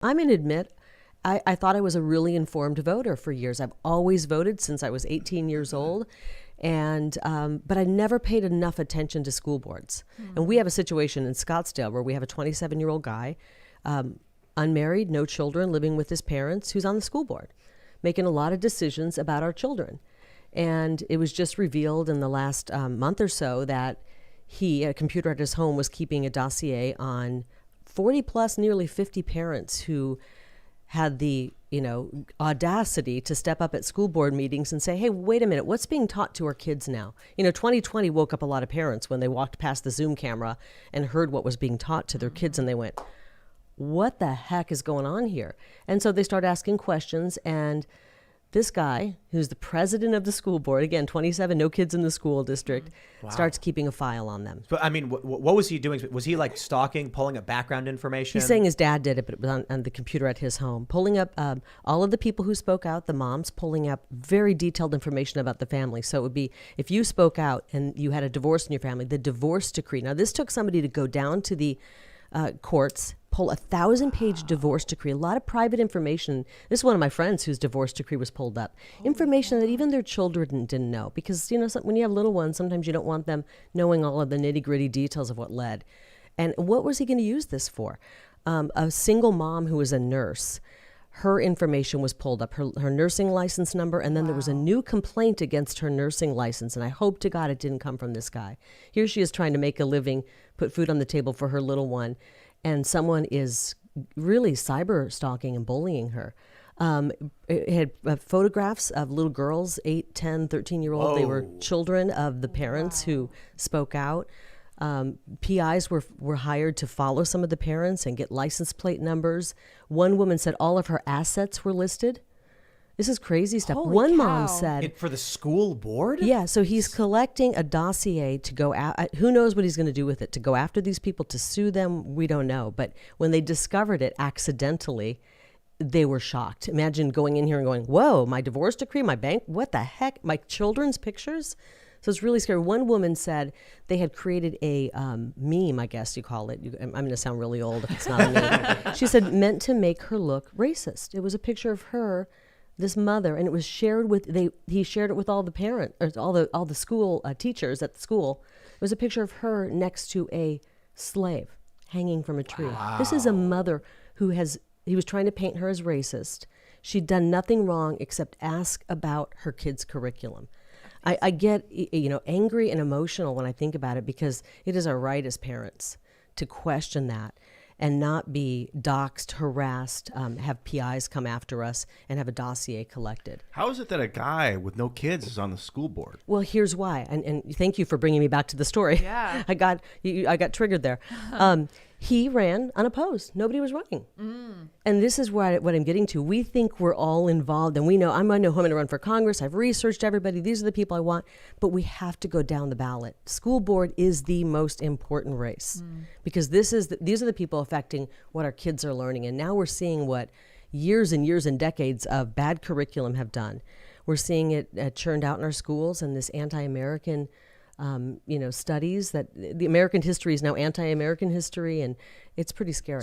I'm going to admit, I thought I was a really informed voter for years. I've always voted since I was 18 years old. And but I never paid enough attention to school boards. And we have a situation in Scottsdale where we have a 27-year-old guy, unmarried, no children, living with his parents, who's on the school board, making a lot of decisions about our children. And it was just revealed in the last month or so that a computer at his home, was keeping a dossier on 40 plus, nearly 50 parents who had the audacity to step up at school board meetings and say, hey, wait a minute, what's being taught to our kids now? 2020 woke up a lot of parents when they walked past the Zoom camera and heard what was being taught to their kids, and they went, what the heck is going on here? And so they start asking questions, and this guy, who's the president of the school board, again, 27, no kids in the school district, starts keeping a file on them. But I mean, what was he doing? Was he like stalking, pulling up background information? He's saying his dad did it, but it was on the computer at his home, pulling up all of the people who spoke out, the moms, pulling up very detailed information about the family. So it would be, if you spoke out and you had a divorce in your family, the divorce decree. Now, this took somebody to go down to the courts, pull a 1,000-page divorce decree, a lot of private information. This is one of my friends whose divorce decree was pulled up. Information that even their children didn't know, because when you have little ones, sometimes you don't want them knowing all of the nitty-gritty details of what led. And what was he going to use this for? A single mom who was a nurse, her information was pulled up, her nursing license number, and then there was a new complaint against her nursing license, and I hope to God it didn't come from this guy. Here she is trying to make a living, put food on the table for her little one, and someone is really cyber stalking and bullying her. It had photographs of little girls, 8, 10, 13-year-old. They were children of the parents who spoke out. PIs were hired to follow some of the parents and get license plate numbers. One woman said all of her assets were listed. This is crazy stuff. Holy Mom cow. said... For the school board? Yeah, so he's collecting a dossier to go out. Who knows what he's going to do with it? To go after these people, to sue them? We don't know. But when they discovered it accidentally, they were shocked. Imagine going in here and going, whoa, my divorce decree, my bank, what the heck? My children's pictures? So it's really scary. One woman said they had created a meme, I guess you call it. I'm going to sound really old if it's not a meme. She said, meant to make her look racist. It was a picture of her, this mother, and it was shared with, he shared it with all the parents, or all the school teachers at the school. It was a picture of her next to a slave hanging from a tree. Wow. This is a mother who he was trying to paint her as racist. She'd done nothing wrong except ask about her kids' curriculum. I get angry and emotional when I think about it, because it is our right as parents to question that and not be doxxed, harassed, have PIs come after us, and have a dossier collected. How is it that a guy with no kids is on the school board? Well, here's why, and thank you for bringing me back to the story. Yeah. I got triggered there. He ran unopposed. Nobody was running. And this is what I'm getting to. We think we're all involved, and we know I'm going to run for Congress. I've researched everybody. These are the people I want. But we have to go down the ballot. School board is the most important race, because these are the people affecting what our kids are learning. And now we're seeing what years and years and decades of bad curriculum have done. We're seeing it churned out in our schools, and this anti-American studies that the American history is now anti-American history, and it's pretty scary.